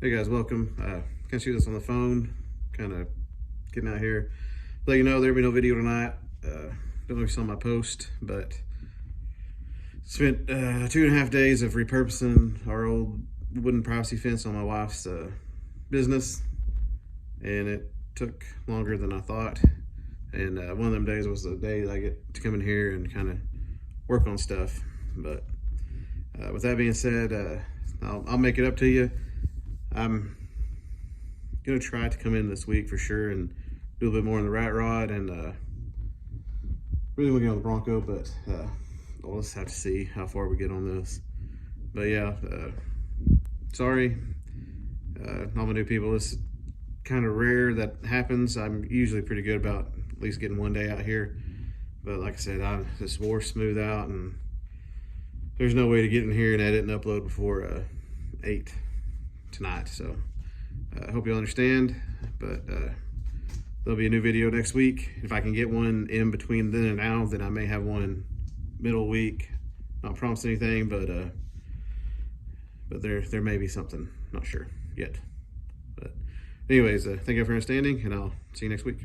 Hey guys, welcome. Can shoot this on the phone, kind of getting out here. Let you know there'll be no video tonight. Don't know if you saw my post, but spent 2.5 days of repurposing our old wooden privacy fence on my wife's business, and it took longer than I thought. And one of them days was the day that I get to come in here and kind of work on stuff. But with that being said, I'll make it up to you. I'm gonna try to come in this week for sure and do a bit more on the rat rod, and really want to get on the Bronco, but we'll just have to see how far we get on this. But yeah, sorry, all my new people. It's kind of rare that happens. I'm usually pretty good about at least getting one day out here, but like I said, this war smooth out, and there's no way to get in here and edit and upload before 8 tonight. So I hope you understand, but there'll be a new video next week. If I can get one in between then and now, then I may have one middle week. Not promise anything, but there may be something. Not sure yet. But anyways, thank you for understanding, and I'll see you next week.